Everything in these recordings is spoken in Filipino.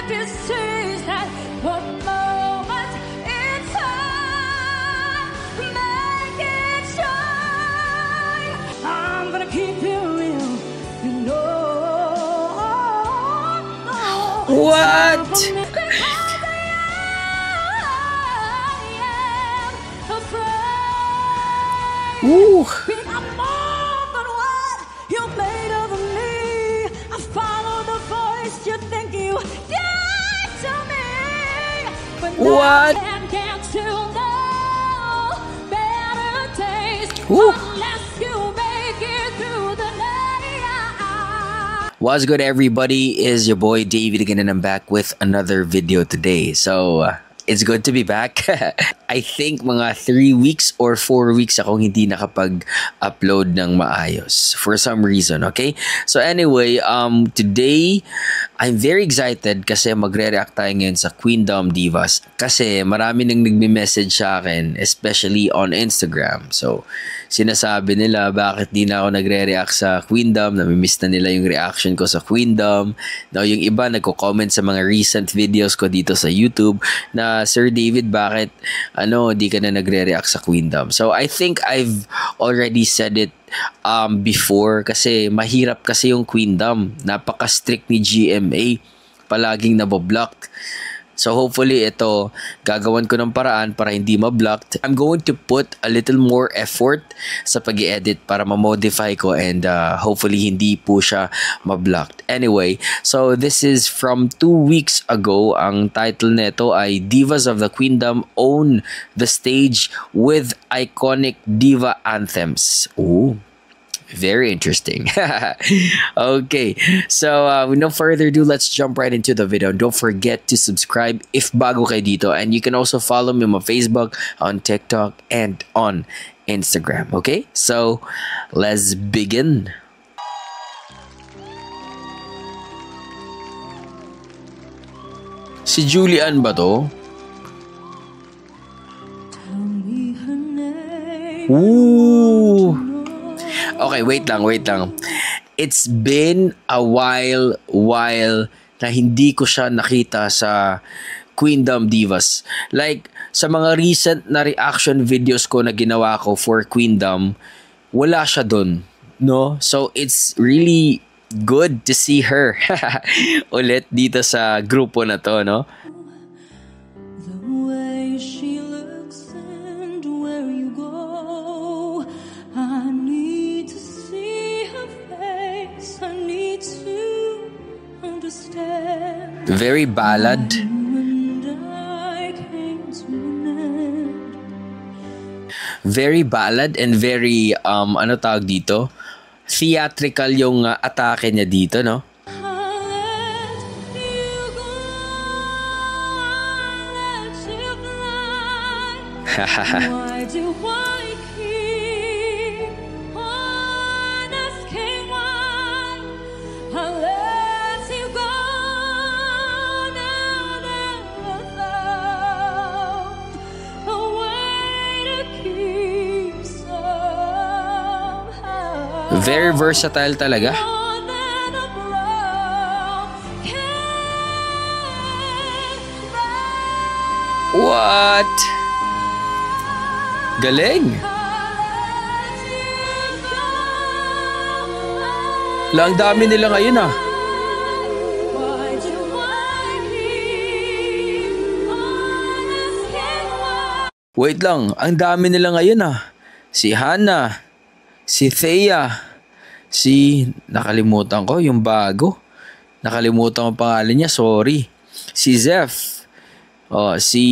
this season, one moment in time, make it shine. I'm gonna keep it real, you know. What? Ooh. I'm more than what you made of me. I follow the voice you think you gave to me. But What? now I can't get to know better days Ooh. unless you make it through the night. What's good, everybody? Is your boy David again, and I'm back with another video today. So it's good to be back. I think mga 3 weeks or 4 weeks akong hindi nakapag-upload ng maayos for some reason, okay? So anyway, today I'm very excited kasi magre-react tayo ngayon sa Queendom Divas kasi marami nang nagme-message sa akin, especially on Instagram. So sinasabi nila bakit di na ako nagre-react sa Queendom, nami-miss na nila yung reaction ko sa Queendom. Now yung iba nagko-comment sa mga recent videos ko dito sa YouTube na, Sir David, bakit di ka na nagre-react sa Queendom? So I think I've already said it before kasi mahirap kasi yung Queendom. Napaka-strict ni GMA. Palaging naboblocked. So hopefully ito, gagawan ko ng paraan para hindi ma-blocked. I'm going to put a little more effort sa pag-i-edit para ma-modify ko and hopefully hindi po siya ma-blocked. Anyway, so this is from 2 weeks ago. Ang title nito ay Divas of the Queendom Own the Stage with Iconic Diva Anthems. Ooh. Very interesting. Okay, so with no further ado, let's jump right into the video. Don't forget to subscribe if bago kayo dito, and you can also follow me on Facebook, on TikTok, and on Instagram. Okay, so let's begin. Si Julian ba to? Ooh. Okay, wait lang. It's been a while na hindi ko siya nakita sa Queendom Divas. Like, sa mga recent na reaction videos ko na ginawa ko for Queendom, wala siya dun, no? So, it's really good to see her ulit dito sa grupo na to, no? Very ballad. Very ballad and very ano tawag dito? Theatrical yung atake niya dito, no? Very versatile talaga. What? Galing. Lang dami nila ngayon ah. Wait lang, ang dami nila ngayon ah. Si Hannah, si Thea, nakalimutan ko yung bago. Nakalimutan ko ang pangalan niya, sorry. Si Zeph, si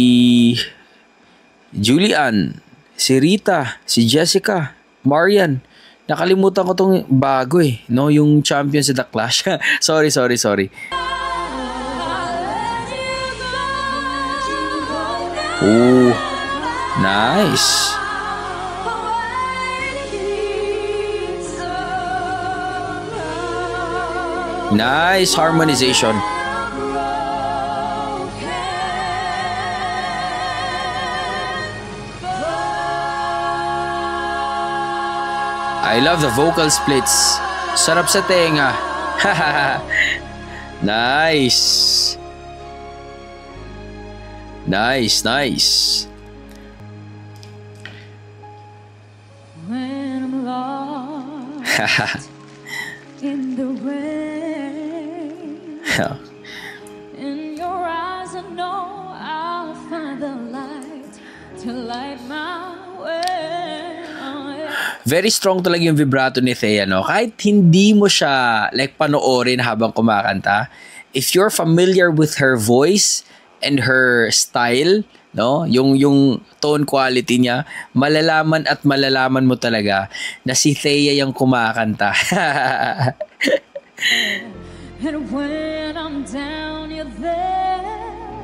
Julian, si Rita, si Jessica, Marian. Nakalimutan ko tong bago no, yung champion sa The Clash. sorry. Ooh, nice. Nice harmonization. I love the vocal splits. Sarap sa tenga. Nice. Nice, nice. When I'm lost in the rain, in your eyes I know I'll find the light to light my way. Very strong talaga yung vibrato ni Thea, no? Kahit hindi mo siya like panoorin habang kumakanta, if you're familiar with her voice and her style, no? Yung tone quality niya, malalaman at malalaman mo talaga na si Thea yung kumakanta. And when I'm down, you're there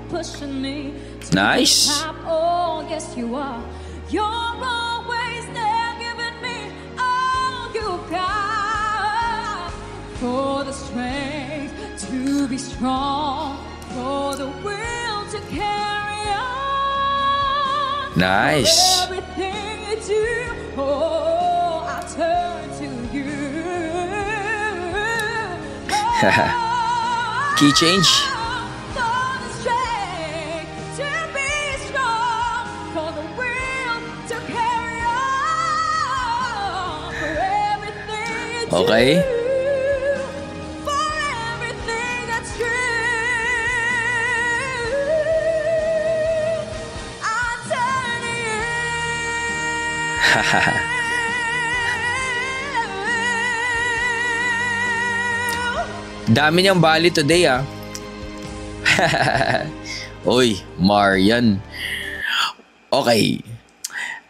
pushing me to Nice. the top. Oh, yes you are. You're always there giving me all you got. For the strength to be strong, for the will to carry on. Nice. For everything you do, oh, I turn to you. Key change. Okay. Dami niyang bali today, ah. Uy, Marian. Okay.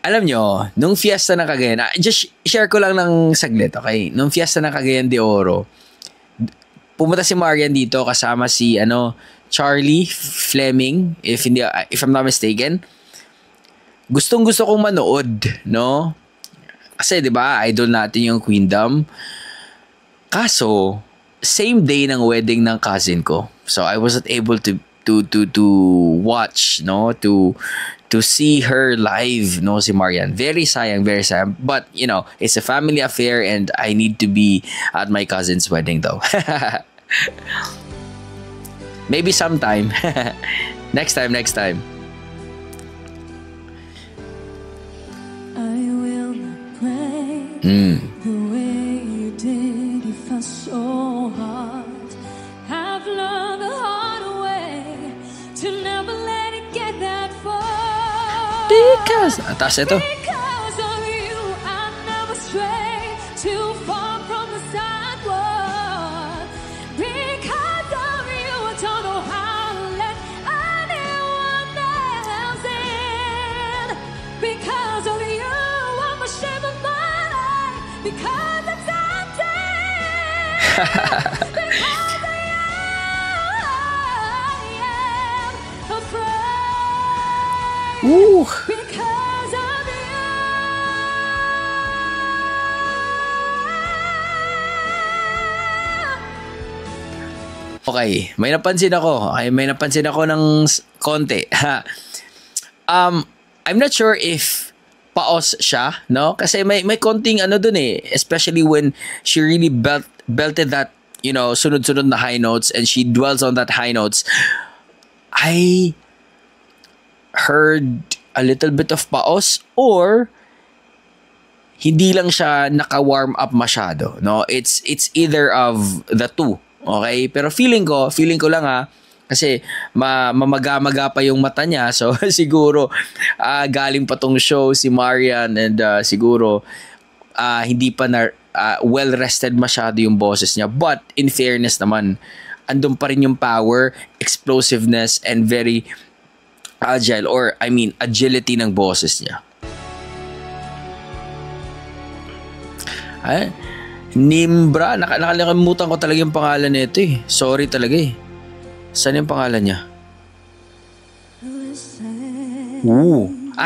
Alam nyo, nung fiesta ng Cagayan, just share ko lang ng saglit, okay? Nung fiesta ng Cagayan de Oro, pumunta si Marian dito kasama si Charlie Fleming, if I'm not mistaken. Gustong-gusto kong manood, no? Kasi 'di ba, idol natin yung Queendom. Kaso, same day ng wedding ng cousin ko. So I wasn't able to watch, no, to see her live, no, si Marian. Very sayang, very sayang. But, it's a family affair and I need to be at my cousin's wedding though. Maybe sometime. Next time. I will not pray the way you did if I so hard. I've learned the hard way to never let it get that far. Because, taas ito. Because of you, I never stray too far from the sidewalk. Because of you, I don't know how to let anyone else in. Because of you, I'm ashamed of my life. Because it's empty. Because of you, I am afraid. Ooh. Because of you. Okay, may napansin ako. Ng konti. I'm not sure if paos siya, no? Kasi may konting dun eh. Especially when she really belted that, sunod-sunod na high notes and she dwells on that high notes. I heard a little bit of paos or hindi lang siya naka-warm up masyado, no? It's either of the two. Okay? Pero feeling ko lang kasi mamagamaga pa yung mata niya. So siguro galing pa tong show si Marian and siguro hindi pa well rested masyado yung boses niya. But in fairness naman, andun pa rin yung power, explosiveness and very agile agility ng boses niya. Nimbra, nakalimutan ko talaga yung pangalan nito eh. Sorry talaga eh. Saan yung pangalan niya?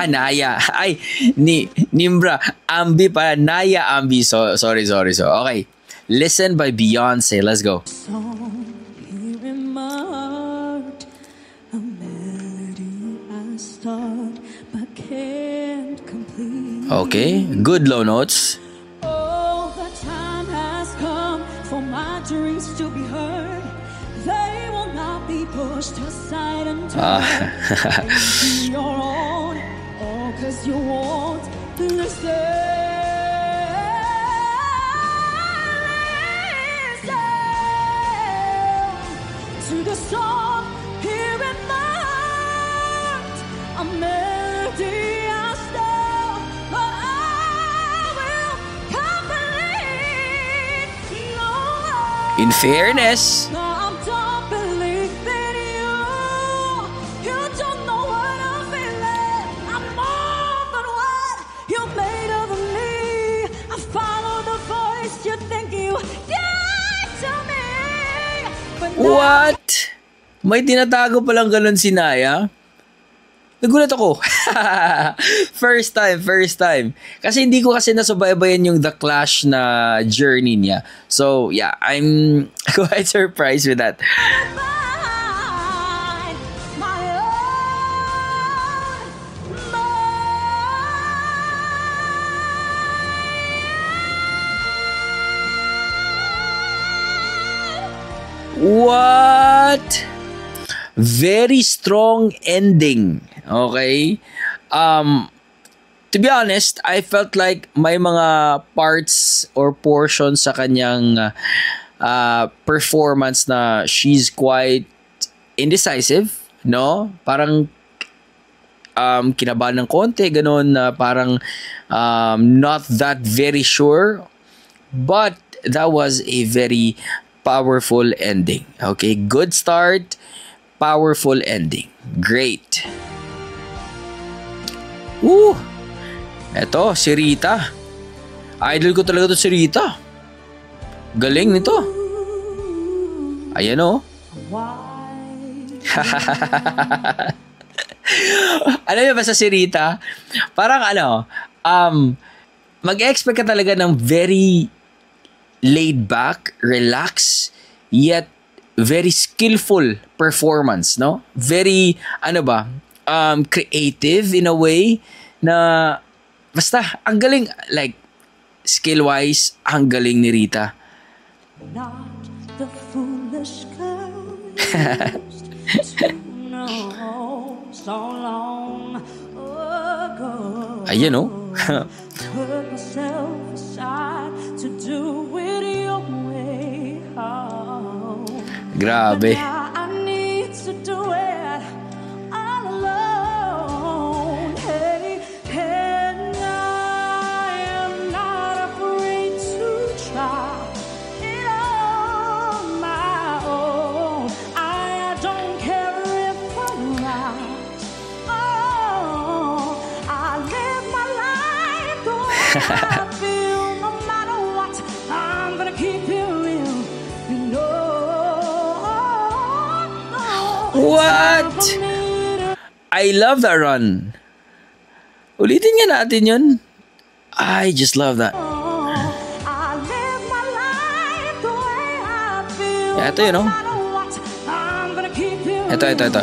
Naya. Ay, Nimbra. Ambi pa. Naya Ambi. So, sorry. So, okay. Listen by Beyonce. Let's go. Okay. Good low notes. For my dreams to be heard, they will not be put pushed aside and Ah. turned into your own. Oh, 'cause you won't listen. To the song here in my heart, a melody I still, but I will complete. No, In fairness, I don't believe in you. You don't know what I'm feeling. I'm more than what you made of me. I follow the voice you think you gave to me. But now what? May tinatago palang ganun si Naya? Nagulat ako. First time. Kasi hindi ko kasi nasubaybayan yung The Clash na journey niya. So, yeah, I'm quite surprised with that. mine, my own, What? Very strong ending. Okay? To be honest, I felt like may mga parts or portions sa kanyang performance na she's quite indecisive, no? Parang kinabahan ng konti, ganun, na parang not that very sure. But that was a very powerful ending. Okay, good start, powerful ending. Great. Eto, si Rita. Idol ko talaga to si Rita. Galing nito. Ayan o. Alam niyo ba sa si Rita? Parang mag-expect ka talaga ng very laid back, relax, yet very skillful performance, no? Very, creative in a way na basta, ang galing, like, skill-wise, ang galing ni Rita. not the foolish girl you used to know so long ago. Ayan, oh. Put myself aside to do it your way. Oh. Grabe. But now I need to do it all alone. Hey, and I am not afraid to try it on my own. I don't care if I'm right. Oh, I live my life the way I feel. No matter what, I'm gonna keep it real. You know. What? I love that run. Ulitin nga natin yun. I just love that. Ito yun, oh. Ito.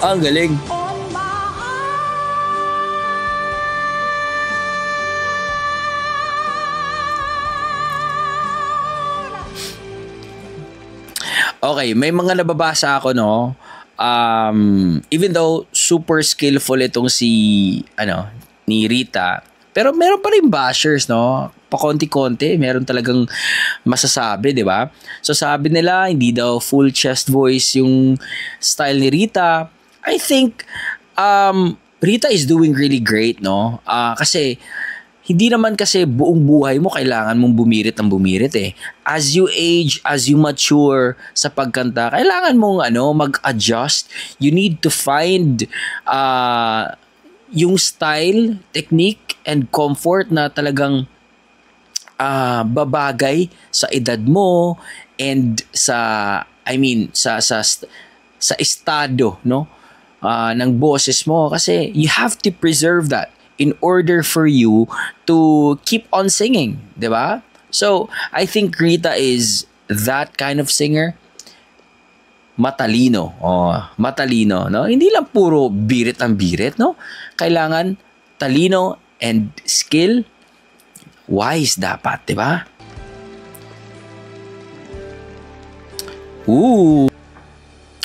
Ang galing. Okay, may mga nababasa ako, no? Even though super skillful itong ni Rita, pero meron pa rin bashers, no? Pakonti-konti, meron talagang masasabi, di ba? So sabi nila, hindi daw full chest voice yung style ni Rita. I think Rita is doing really great, no? Kasi hindi naman kasi buong buhay mo kailangan mong bumirit ng bumirit eh. As you age, as you mature sa pagkanta, kailangan mong mag-adjust. You need to find yung style, technique, and comfort na talagang babagay sa edad mo and sa estado, no? Ng boses mo, kasi you have to preserve that in order for you to keep on singing, di ba? So, I think Rita is that kind of singer. Matalino. Matalino, no? Hindi lang puro birit ang birit, no? Kailangan talino and skill. Wise dapat, di ba? Ooh.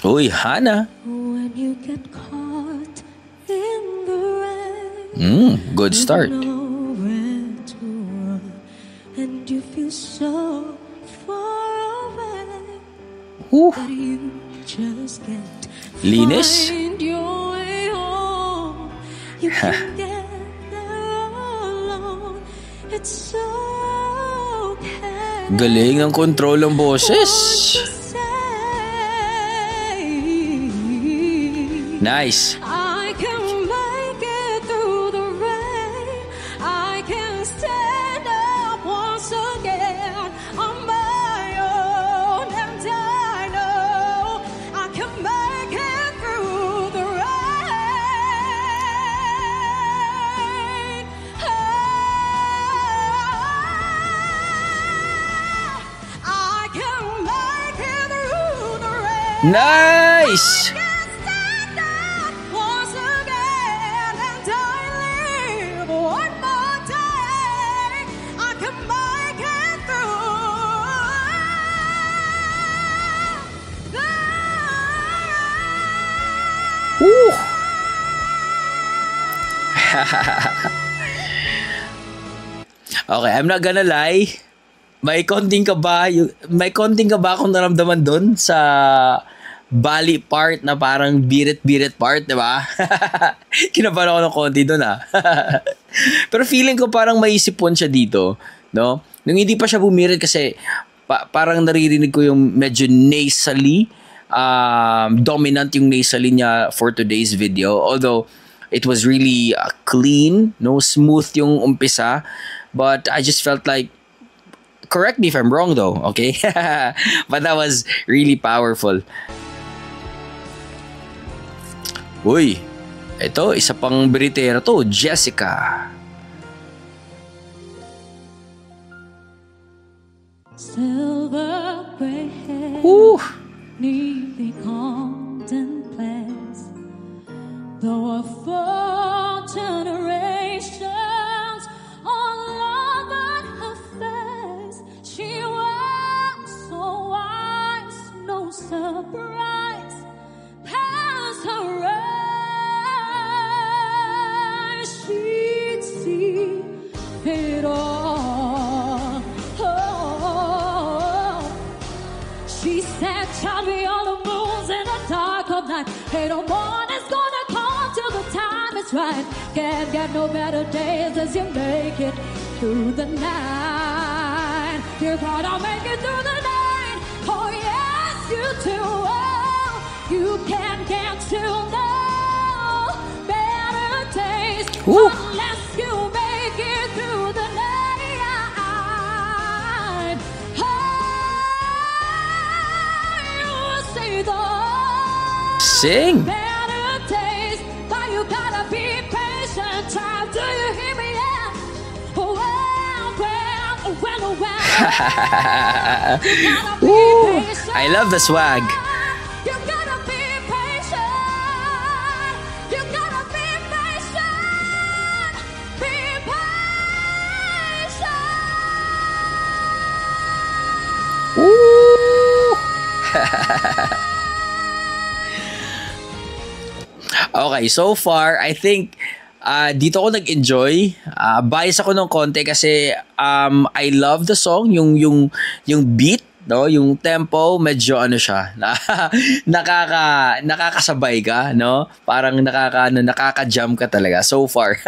Uy, Hana. When you get caught in the rain, Good start. nowhere to run, and you feel so far away Ooh. that you just can't Linis. find your way home. You can get there alone. It's okay. Galing ng control ng boses. Nice. I can make it through the rain. I can stand up once again on my own, and I know I can make it through the rain. I can make it through the rain. Nice. Woo! Okay, I'm not gonna lie. May konting kaba akong naramdaman doon sa bali part na parang birit-birit part, di ba? Kinabahan ako ng konti doon, ah. Pero feeling ko parang may sipon siya dito, no? Nung hindi pa siya bumirit kasi parang naririnig ko yung medyo nasally, dominant yung nasally niya for today's video. Although it was really clean, no, smooth yung umpisa, but I just felt like, correct me if I'm wrong though, okay? But that was really powerful. Uy, ito, isa pang Britera to, Jessica. Silver gray hair, Woo! neatly combed and placed. Though a full generations all love on her face, she was so wise, no surprise, past her eyes, she'd see it all. Oh, she said, "Child, we all the moons in the dark of night. Hey, no morning's gonna come till the time is right. Can't get no better days as you make it through the night. You're gonna make it through the night. Oh yes, you do. Oh, you can't get to know better days unless you make it through the night. Sing! Better days, but you gotta be patient. Child, do you hear me? Yeah. Ooh, I love the swag. You gotta be patient. You gotta be patient. Be patient. Ooh! Okay, so far, I think dito ako nag-enjoy. Bias ako ng konti kasi I love the song, yung beat, no, yung tempo, medyo ano siya, nakakasabay ka, no? Parang nakaka-jam ka talaga so far.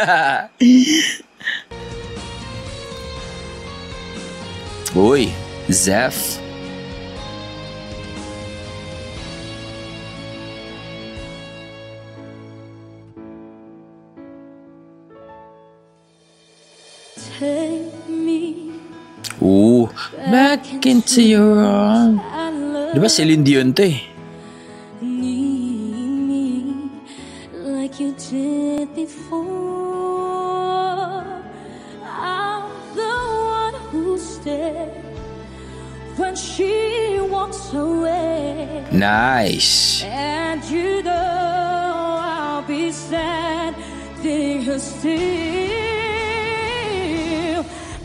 Uy, Zeph. Take me Ooh, back into your arms. Diba Celine Dion to eh? Need me like you did before. I'm the one who stayed when she walks away. Nice. And you know I'll be standing here still.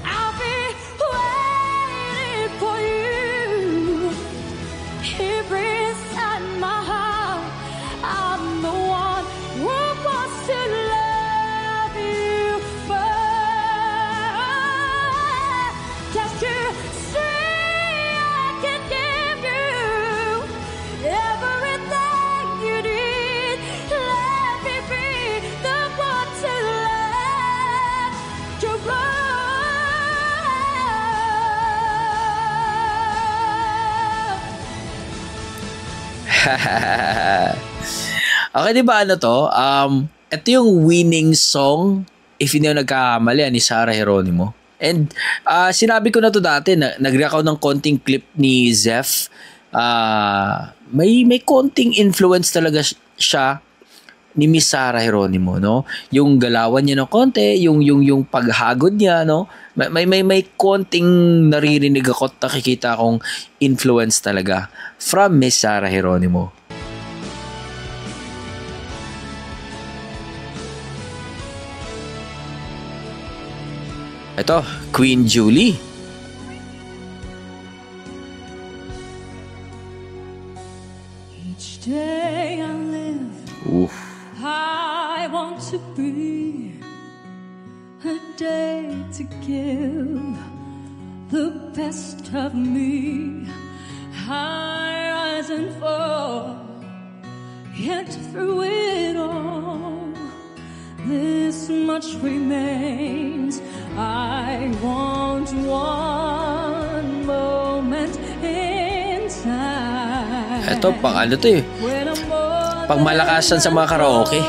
I'll be waiting for you. If Okay, di ba ano to? Ito yung winning song, if hindi ako nagkakamali, ni Sarah Geronimo. And sinabi ko na to dati, nag-react ako ng konting clip ni Zeph. May konting influence talaga siya ni Miss Sarah Geronimo, no? Yung galawan niya ng konti, yung paghagod niya, no? May konting naririnig ako at nakikita akong influence talaga from Miss Sarah Geronimo. Ito, Queen Julie. Each day I live, Oof. I want to be a day to give the best of me. I rise and fall, yet through it all, this much remains. I want one moment in time. Ito, pang ano to eh. Pang malakasan sa mga karaoke.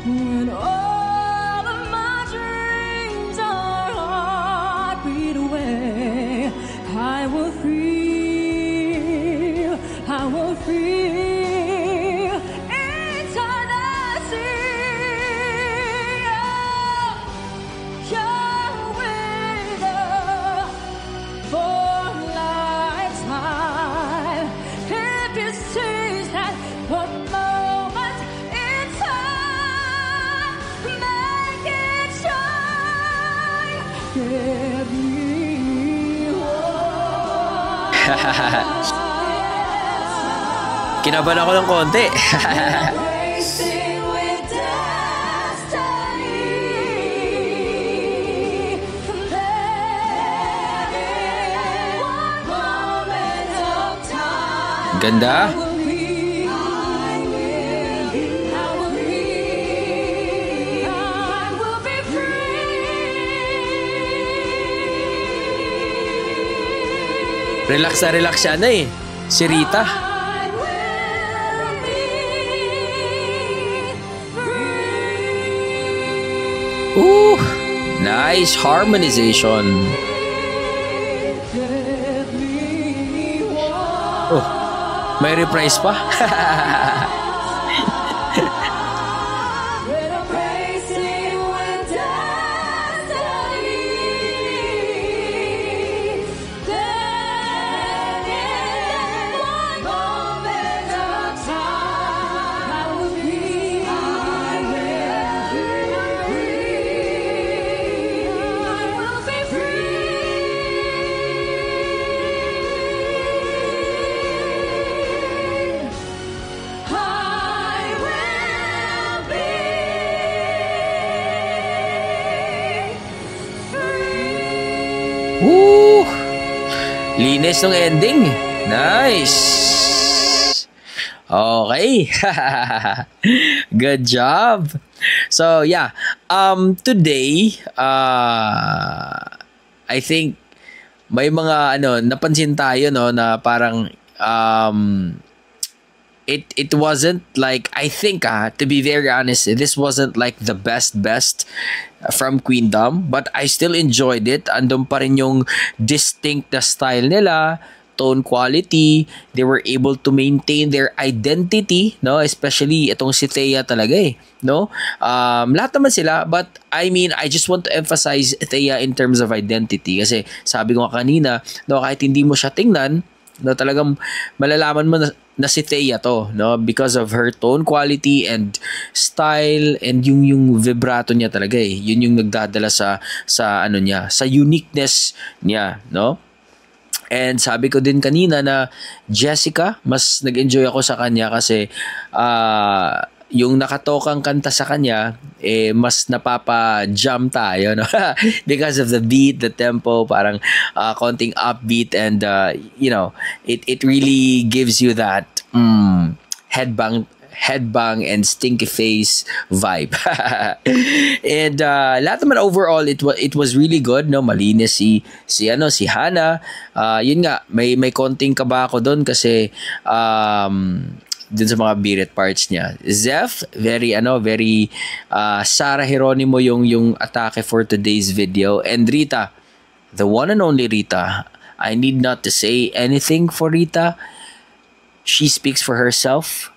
When all of my dreams are heartbeat away, I will feel eternity. You're with us for lifetime. If you seize that one moment in time, make it shine. Give me one. Kinabahan ako ng konti. Racing with destiny. There is one moment of time. Ganda. I will be free. Relax na relax siya na eh. Si Rita. I will be free. Ooh, nice harmonization. Give me one. Oh, may reprise pa. When I'm racing with destiny, then in one moment of time, I will be free. I will be free. Woo! Linis ng ending. Nice. Okay. Good job. So, yeah. Today, I think may mga napansin tayo na parang it wasn't like, I think to be very honest, this wasn't like the best from Queendom, but I still enjoyed it. Andun pa rin yung distinct na style nila, tone quality, they were able to maintain their identity, no? Especially itong si Thea talaga no? Lahat naman sila, but I mean, I just want to emphasize Thea in terms of identity kasi sabi ko kanina, no, kahit hindi mo siya tingnan, no, talagang malalaman mo na si Thea to, no, because of her tone quality and style and yung vibrato niya talaga yun yung nagdadala sa ano niya, sa uniqueness niya, no? And sabi ko din kanina na Jessica, mas nag-enjoy ako sa kanya kasi yung nakatokang kanta sa kanya, mas napapa-jam tayo, no? Because of the beat, the tempo, parang konting upbeat and, it really gives you that headbang and stinky face vibe. And lahat naman overall, it was really good, no? Malinis si Hana. Yun nga, may konting kaba ako doon kasi dun sa mga birit parts niya. Zeph, very Sarah Geronimo yung atake for today's video. And Rita, the one and only Rita, I need not to say anything for Rita. She speaks for herself.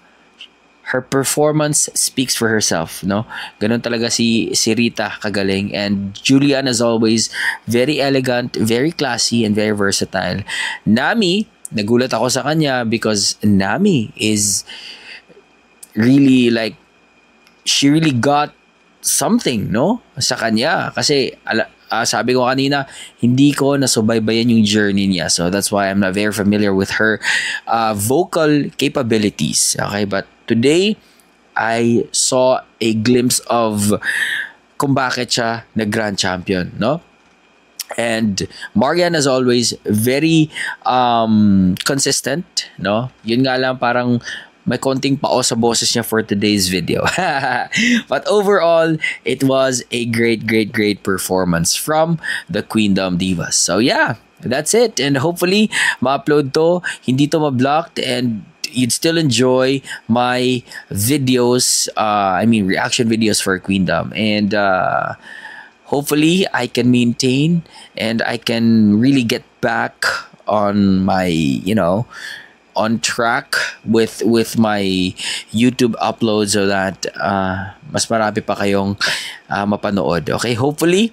Her performance speaks for herself, no? Ganun talaga si Rita kagaling. And Julian, as always, very elegant, very classy, and very versatile. Nami, nagulat ako sa kanya because Nami is really she really got something, no? Sa kanya. Kasi sabi ko kanina, hindi ko nasubaybayan yung journey niya. So that's why I'm not very familiar with her vocal capabilities. Okay, but today, I saw a glimpse of kung bakit siya nag-grand champion, no? And Marian, as always, very consistent, no? Yun nga lang, parang may konting pao sa boses niya for today's video. But overall, it was a great performance from the Queendom Divas. So yeah, that's it. And hopefully, ma-upload to, hindi to ma-blocked, and you'd still enjoy my videos, reaction videos for Queendom. And hopefully, I can maintain and I can really get back on my, on track with my YouTube upload so that mas marami pa kayong mapanood. Okay, hopefully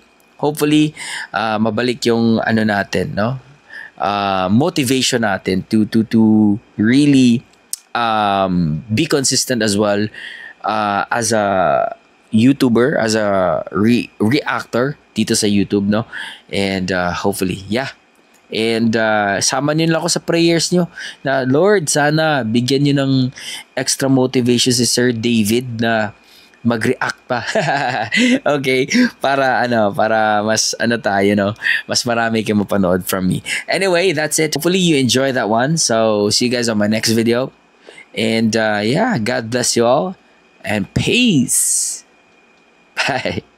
mabalik yung natin, no? Motivation natin to really be consistent as well as a YouTuber, as a reactor dito sa YouTube, no? And hopefully, yeah. And sama niyo lang ako sa prayers niyo na Lord, sana bigyan niyo ng extra motivation si Sir David na mag-react pa. Okay, para mas tayo, no, mas marami kayong mapanood from me. Anyway, that's it. Hopefully you enjoy that one. So see you guys on my next video. And yeah, God bless you all and peace. Bye.